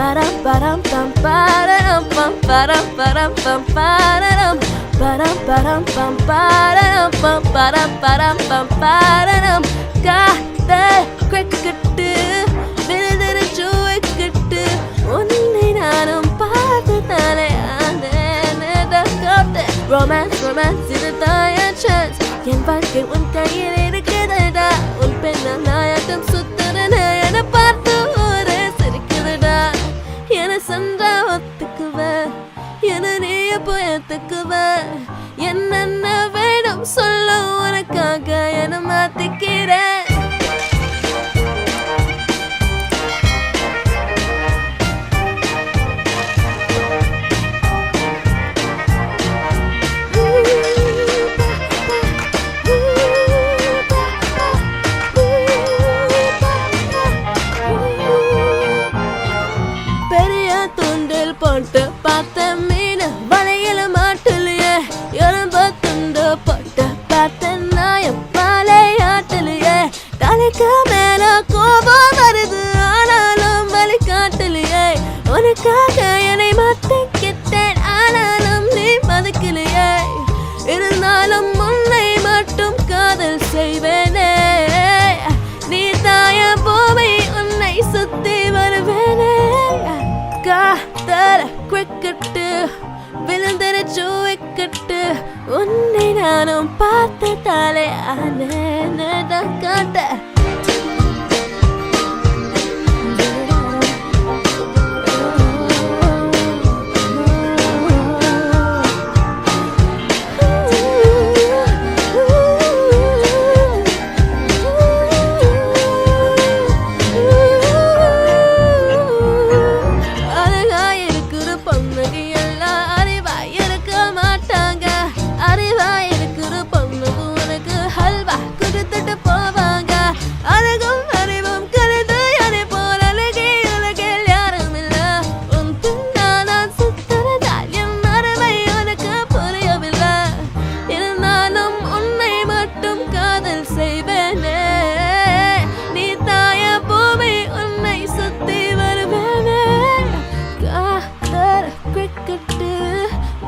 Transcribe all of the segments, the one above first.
Ba-dum, ba-dum, bum, ba-da-dum, bum, ba-dum, ba-dum, bum, ba-da-dum. Ba-dum, ba-dum, bum, ba-da-dum, bum, ba-dum, ba-dum, bum, ba-da-dum. காதல் cricket விழுந்துருச்சு wicket உன்னை நானும் பார்த்ததாலே romance romance இதுதான் என் chance என் வாழ்க்கை உன் கையில் இருக்குதுடா உன் பெண்ண நாயகம் சுத்துறன என பார்த்து ஊரே சிரிக்குதுடா என சண்டா ஒத்துக்குவ என நீ எப்போ ஏத்துக்குவ என்னென்ன வேணும் சொல்ல உனக்காக என மாத்திக்கிறேன் போட்டு பார்த்த மீன் வலையில மாட்டலையே எலும்ப துண்டு போட்டு பார்த்த நாயம் மாலை ஆட்டலையே தலைக்கு மேல கோபம் வருது ஆனாலும் வலி காட்டலையே உனக்காக என்னை மாத்திக்கிட்டேன் ஆனாலும் நீ மதிக்கலையே இருந்தாலும் உன்னை மட்டும் காதல் செய்வேனே நீ தாய பூமி உன்னை சுத்தி வருவேனே காதல் கிரிக்கெட்டு விழுந்துருச்சு விக்கெட்டு உன்னை நானும் பார்த்ததாலே ஆனேதான் காட்ட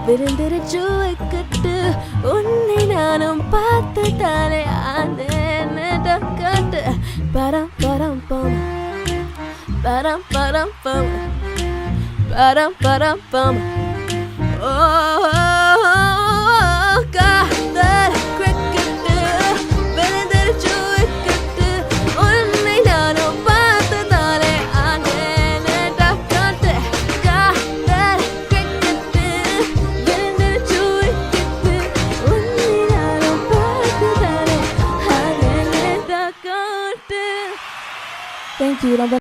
விருந்திருச்சு விக்கெட்டு உன்னை நானும் பார்த்ததாலே ஆனேதான் காட்டு பரம் பரம் பம் பரம் பரம் பம் பரம் பரம் பம் ஓ காதல் கிரிக்கெட்டு விருந்திருச்சு விக்கெட்டு உன்னை நானும் பார்த்ததாலே ஆனேதான் காட்டு காதல் கிரிக்கெட்டு விருந்திருச்சு விக்கெட்டு உன்னை நானும் பார்த்ததாலே ஆனேதான் காட்டு. Thank you.